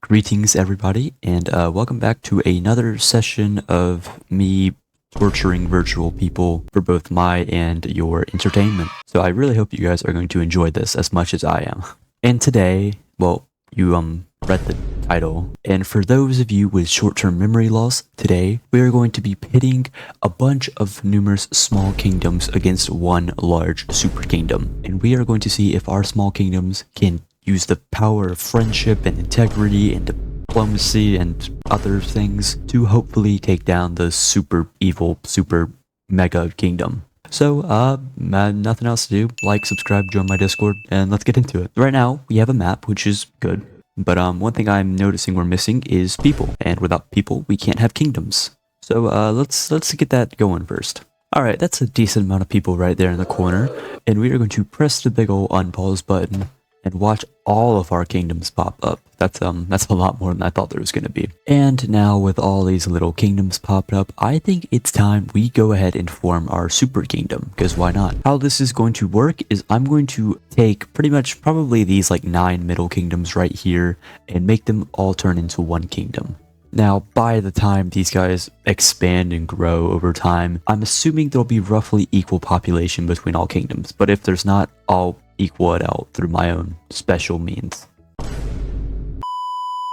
Greetings, everybody, and welcome back to another session of me torturing virtual people for both my and your entertainment. So I really hope you guys are going to enjoy this as much as I am. And today, well, you read the title, and for those of you with short-term memory loss, today we are going to be pitting a bunch of numerous small kingdoms against one large super kingdom, and we are going to see if our small kingdoms can use the power of friendship and integrity and diplomacy and other things to hopefully take down the super evil, super mega kingdom. So, nothing else to do. Like, subscribe, join my Discord, and let's get into it. Right now, we have a map, which is good. But one thing I'm noticing we're missing is people. And without people, we can't have kingdoms. So, let's get that going first. Alright, that's a decent amount of people right there in the corner. And we are going to press the big ol' unpause button and watch all of our kingdoms pop up. That's a lot more than I thought there was going to be. And now with all these little kingdoms popped up, I think it's time we go ahead and form our super kingdom, because why not? How this is going to work is I'm going to take pretty much probably these like 9 middle kingdoms right here and make them all turn into one kingdom. Now, by the time these guys expand and grow over time, I'm assuming there'll be roughly equal population between all kingdoms, but if there's not, I'll equal it out through my own special means.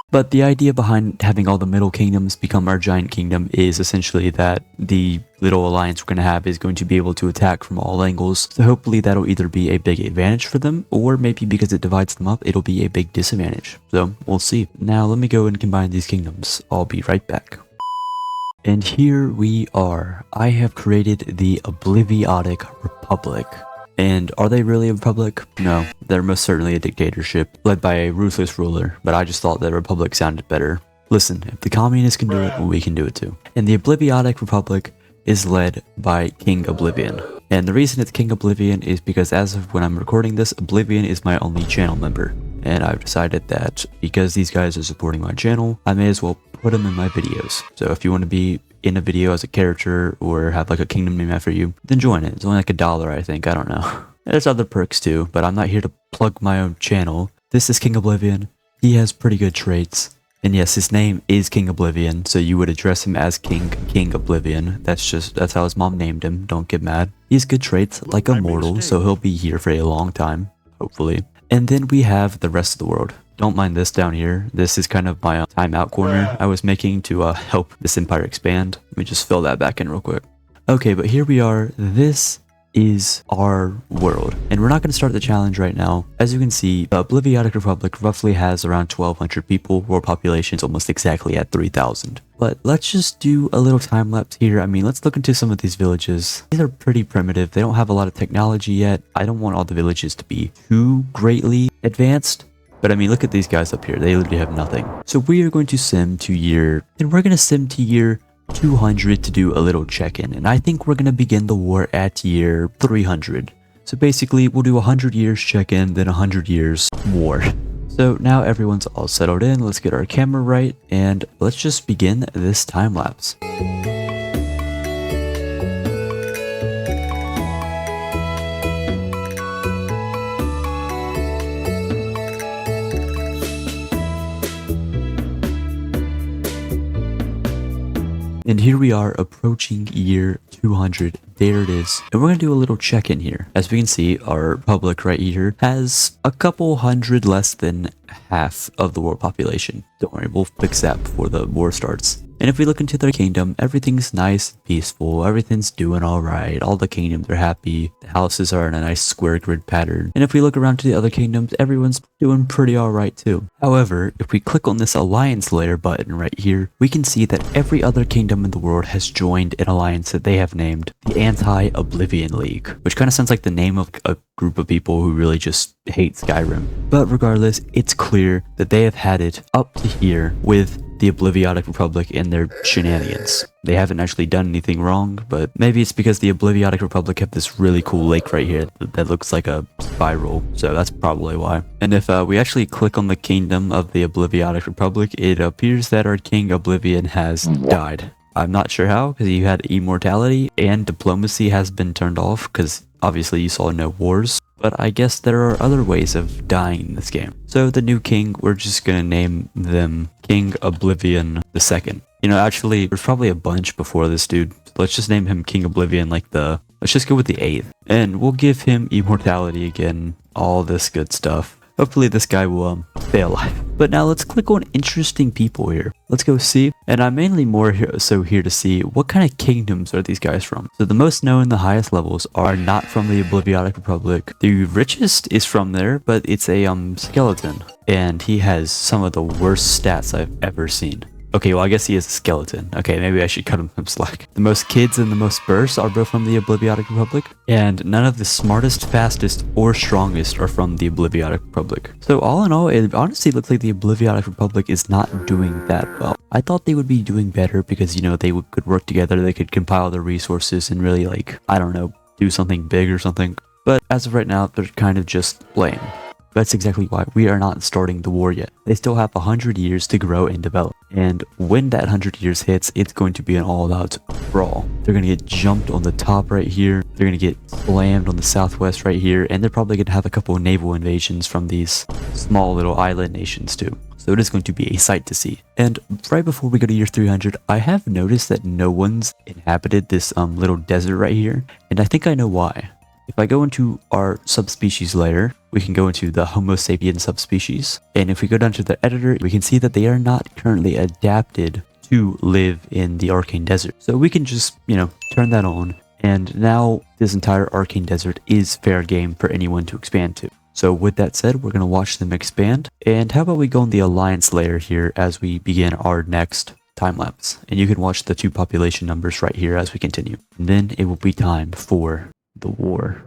But the idea behind having all the middle kingdoms become our giant kingdom is essentially that the little alliance we're going to have is going to be able to attack from all angles. So hopefully that'll either be a big advantage for them, or maybe because it divides them up, it'll be a big disadvantage. So we'll see. Now let me go and combine these kingdoms. I'll be right back. And here we are. I have created the Obliviotic Republic. And are they really a republic? No, they're most certainly a dictatorship led by a ruthless ruler, but I just thought that a republic sounded better. Listen, if the communists can do it, we can do it too. And the Obliviotic Republic is led by King Oblivion. And the reason it's King Oblivion is because as of when I'm recording this, Oblivion is my only channel member. And I've decided that because these guys are supporting my channel, I may as well put them in my videos. So if you want to be in a video as a character or have like a kingdom name after you, then join it. It's only like $1, I think. I don't know. There's other perks too, but I'm not here to plug my own channel. This is King Oblivion. He has pretty good traits. And yes, his name is King Oblivion, so you would address him as King Oblivion. That's how his mom named him. Don't get mad. He has good traits, like a mortal, so he'll be here for a long time, hopefully. And then we have the rest of the world. Don't mind this down here. This is kind of my timeout corner I was making to help this empire expand. Let me just fill that back in real quick. Okay, but here we are. This is our world. And we're not going to start the challenge right now. As you can see, the Obliviotic Republic roughly has around 1,200 people. World population is almost exactly at 3,000. But let's just do a little time lapse here. I mean, let's look into some of these villages. These are pretty primitive. They don't have a lot of technology yet. I don't want all the villages to be too greatly advanced. But I mean, look at these guys up here. They literally have nothing. So we are going to sim to year 200 to do a little check-in. And I think we're going to begin the war at year 300. So basically, we'll do 100 years check-in, then 100 years war. So now everyone's all settled in. Let's get our camera right, and let's just begin this time lapse. And here we are approaching year 200. There it is. And we're going to do a little check-in here. As we can see, our republic right here has a couple hundred less than half of the world population. Don't worry, we'll fix that before the war starts. And if we look into their kingdom, everything's nice and peaceful. Everything's doing alright. All the kingdoms are happy. The houses are in a nice square grid pattern. And if we look around to the other kingdoms, everyone's doing pretty alright too. However, if we click on this alliance layer button right here, we can see that every other kingdom in the world has joined an alliance that they have named the Anti-Oblivion League, which kind of sounds like the name of a group of people who really just hate Skyrim. But regardless, it's clear that they have had it up to here with the Obliviotic Republic and their shenanigans. They haven't actually done anything wrong, but maybe it's because the Obliviotic Republic have this really cool lake right here that looks like a spiral, so that's probably why. And if we actually click on the kingdom of the Obliviotic Republic, it appears that our King Oblivion has died. I'm not sure how, because he had immortality and diplomacy has been turned off, because obviously you saw no wars. But I guess there are other ways of dying in this game. So the new king, we're just gonna name them King Oblivion II. You know, actually, there's probably a bunch before this dude. So let's just name him King Oblivion, let's just go with the 8th. And we'll give him immortality again, all this good stuff. Hopefully this guy will stay alive. But now let's click on interesting people here. Let's go see. And I'm mainly more here to see what kind of kingdoms are these guys from. So the most known, the highest levels are not from the Obliviotic Republic. The richest is from there, but it's a skeleton. And he has some of the worst stats I've ever seen. Okay, well, I guess he is a skeleton. Okay, maybe I should cut him some slack. The most kids and the most bursts are both from the Obliviotic Republic, and none of the smartest, fastest, or strongest are from the Obliviotic Republic. So all in all, it honestly looks like the Obliviotic Republic is not doing that well. I thought they would be doing better because, you know, they could work together, they could compile their resources and really, like, I don't know, do something big or something. But as of right now, they're kind of just lame. That's exactly why we are not starting the war yet. They still have 100 years to grow and develop. And when that 100 years hits, it's going to be an all-out brawl. They're going to get jumped on the top right here. They're going to get slammed on the southwest right here. And they're probably going to have a couple of naval invasions from these small little island nations too. So it is going to be a sight to see. And right before we go to year 300, I have noticed that no one's inhabited this little desert right here. And I think I know why. If I go into our subspecies layer, we can go into the Homo sapien subspecies. And if we go down to the editor, we can see that they are not currently adapted to live in the Arcane Desert. So we can just, you know, turn that on. And now this entire Arcane Desert is fair game for anyone to expand to. So with that said, we're going to watch them expand. And how about we go on the Alliance layer here as we begin our next time lapse. And you can watch the 2 population numbers right here as we continue. And then it will be time for the war.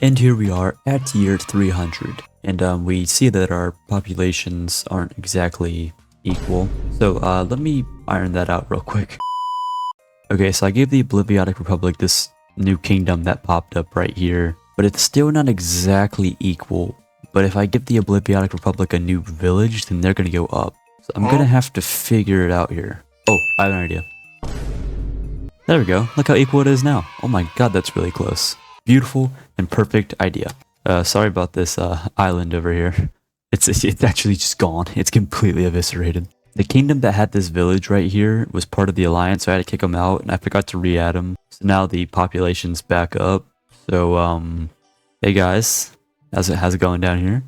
And here we are at year 300, and we see that our populations aren't exactly equal. So let me iron that out real quick. Okay, so I gave the Obliviotic Republic this new kingdom that popped up right here, but it's still not exactly equal. But if I give the Obliviotic Republic a new village, then they're gonna go up. So I'm gonna have to figure it out here. Oh, I have an idea. There we go. Look how equal it is now. Oh my god, that's really close. Beautiful and perfect idea. Sorry about this island over here. It's actually just gone. It's completely eviscerated. The kingdom that had this village right here was part of the alliance, so I had to kick them out, and I forgot to re-add them. So now the population's back up. So, hey guys, how's it going down here?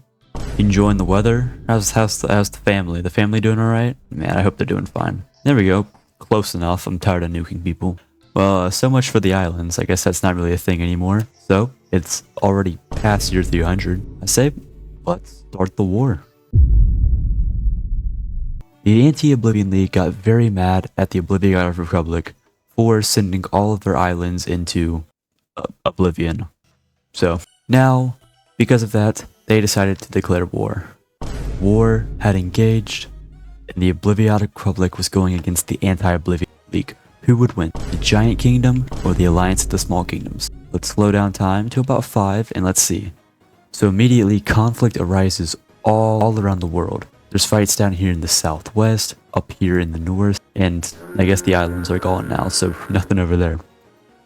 Enjoying the weather? How's the family? The family doing alright? Man, I hope they're doing fine. There we go. Close enough. I'm tired of nuking people. Well, so much for the islands. I guess that's not really a thing anymore. So, it's already past year 300. I say, let's start the war. The Anti-Oblivion League got very mad at the Obliviotic Republic for sending all of their islands into Oblivion. So, now, because of that, they decided to declare war. War had engaged, and the Obliviotic Republic was going against the Anti-Oblivion League. Who would win, the Giant Kingdom or the Alliance of the Small Kingdoms? Let's slow down time to about 5 and let's see. So immediately conflict arises all around the world. There's fights down here in the southwest, up here in the north, and I guess the islands are gone now, so nothing over there.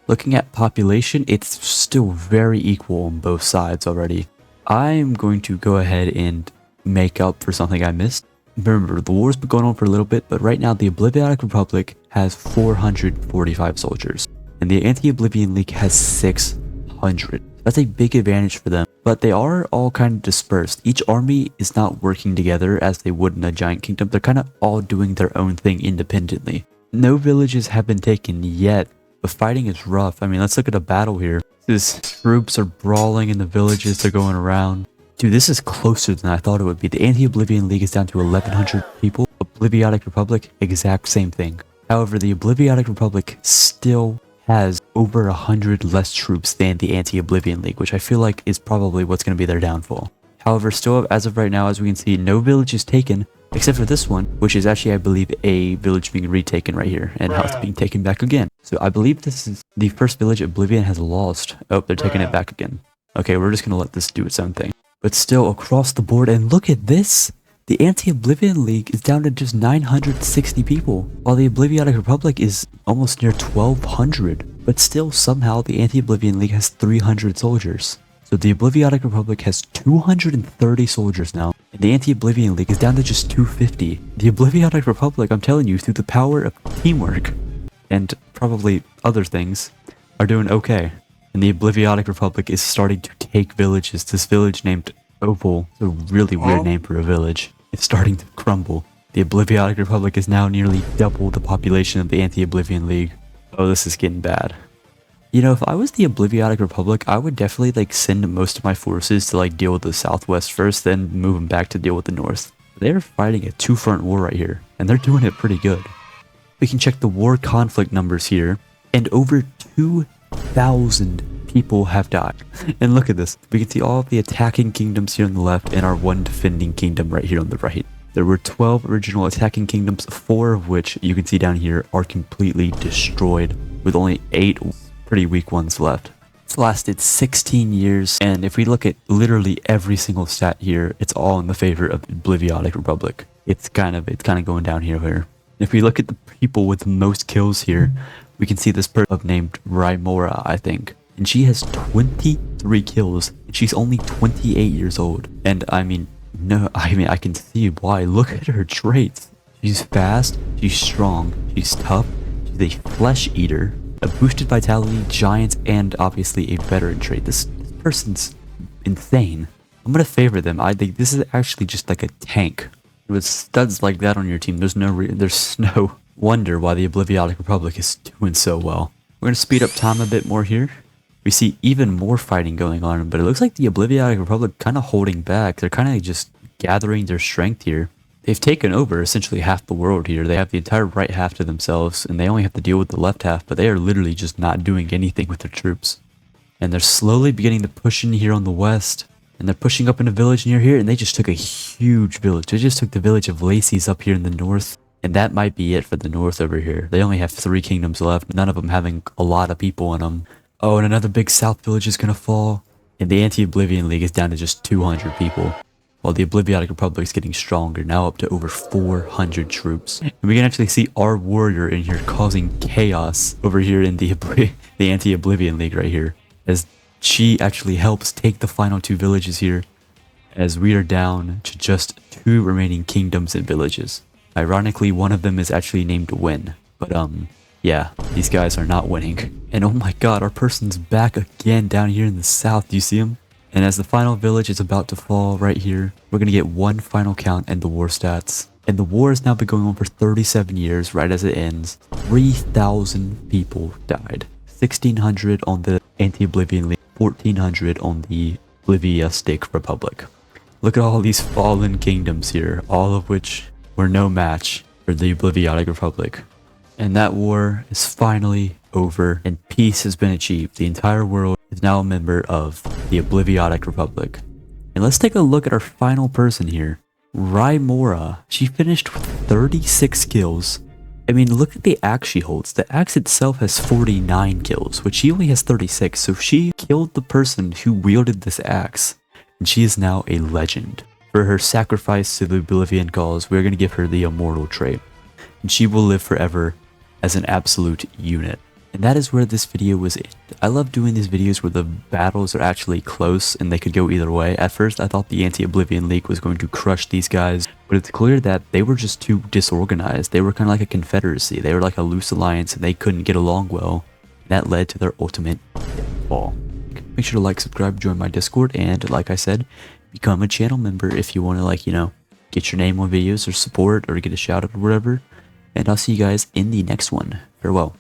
Looking at population, it's still very equal on both sides already. I'm going to go ahead and make up for something I missed. Remember, the war's been going on for a little bit, but right now the Obliviotic Republic has 445 soldiers, and the Anti-Oblivion League has 600. That's a big advantage for them, but they are all kind of dispersed. Each army is not working together as they would in a giant kingdom. They're kind of all doing their own thing independently. No villages have been taken yet, but fighting is rough. I mean, let's look at a battle here. These troops are brawling in the villages, they're going around. Dude, this is closer than I thought it would be. The Anti-Oblivion League is down to 1,100 people. Obliviotic Republic, exact same thing. However, the Obliviotic Republic still has over 100 less troops than the Anti-Oblivion League, which I feel like is probably what's going to be their downfall. However, still, as of right now, as we can see, no village is taken, except for this one, which is actually, I believe, a village being retaken right here, and how it's being taken back again. So I believe this is the first village Oblivion has lost. Oh, they're taking it back again. Okay, we're just gonna let this do its own thing. But still, across the board, and look at this! The Anti-Oblivion League is down to just 960 people, while the Obliviotic Republic is almost near 1200. But still, somehow, the Anti-Oblivion League has 300 soldiers. So the Obliviotic Republic has 230 soldiers now, and the Anti-Oblivion League is down to just 250. The Obliviotic Republic, I'm telling you, through the power of teamwork, and probably other things, are doing okay. And the Obliviotic Republic is starting to take villages. This village named Opal, a really weird name for a village, is starting to crumble. The Obliviotic Republic is now nearly double the population of the Anti-Oblivion League. Oh, this is getting bad. You know, if I was the Obliviotic Republic, I would definitely like send most of my forces to like deal with the southwest first, then move them back to deal with the north. They're fighting a two-front war right here, and they're doing it pretty good. We can check the war conflict numbers here, and over 2,000 people have died. And look at this. We can see all of the attacking kingdoms here on the left and our one defending kingdom right here on the right. There were 12 original attacking kingdoms, 4 of which you can see down here are completely destroyed, with only 8 pretty weak ones left. It's lasted 16 years, and if we look at literally every single stat here, it's all in the favor of the Obliviotic Republic. It's kind of going downhill here. If we look at the people with the most kills here, we can see this person named Rymora, I think. And she has 23 kills, and she's only 28 years old. And I mean, I can see why. Look at her traits. She's fast, she's strong, she's tough, she's a flesh eater, a boosted vitality, giant, and obviously a veteran trait. This person's insane. I'm gonna favor them. I think this is actually just like a tank. With studs like that on your team, there's no wonder why the Obliviotic Republic is doing so well. We're gonna speed up time a bit more here. We see even more fighting going on, but it looks like the Obliviotic Republic kind of holding back. They're kind of just gathering their strength here. They've taken over essentially half the world here. They have the entire right half to themselves, and they only have to deal with the left half, but they are literally just not doing anything with their troops. And they're slowly beginning to push in here on the west, and they're pushing up in a village near here, and they just took a huge village. They just took the village of Lacey's up here in the north, and that might be it for the north over here. They only have 3 kingdoms left, none of them having a lot of people in them. Oh, and another big south village is gonna fall, and the Anti-Oblivion League is down to just 200 people. While the Obliviotic Republic is getting stronger, now up to over 400 troops. And we can actually see our warrior in here causing chaos over here in the Anti-Oblivion League right here, as she actually helps take the final 2 villages here, as we are down to just 2 remaining kingdoms and villages. Ironically, one of them is actually named Win, but yeah, these guys are not winning. And oh my god, our person's back again down here in the south. Do you see him? And as the final village is about to fall right here, we're going to get one final count and the war stats. And the war has now been going on for 37 years, right as it ends. 3,000 people died. 1,600 on the Anti-Oblivion League, 1,400 on the Obliviotic Republic. Look at all these fallen kingdoms here, all of which were no match for the Obliviotic Republic. And that war is finally over, and peace has been achieved. The entire world is now a member of the Obliviotic Republic. And let's take a look at our final person here. Rymora. She finished with 36 kills. I mean, look at the axe she holds. The axe itself has 49 kills, which she only has 36. So she killed the person who wielded this axe, and she is now a legend. For her sacrifice to the Oblivion cause, we're going to give her the immortal trait, and she will live forever as an absolute unit. And that is where this video was ended. I love doing these videos where the battles are actually close and they could go either way. At first, I thought the Anti-Oblivion League was going to crush these guys, but it's clear that they were just too disorganized. They were kind of like a confederacy. They were like a loose alliance and they couldn't get along well. That led to their ultimate fall. Make sure to like, subscribe, join my Discord, and like I said, become a channel member if you want to, like, you know, get your name on videos or support or get a shout out or whatever. And I'll see you guys in the next one. Farewell.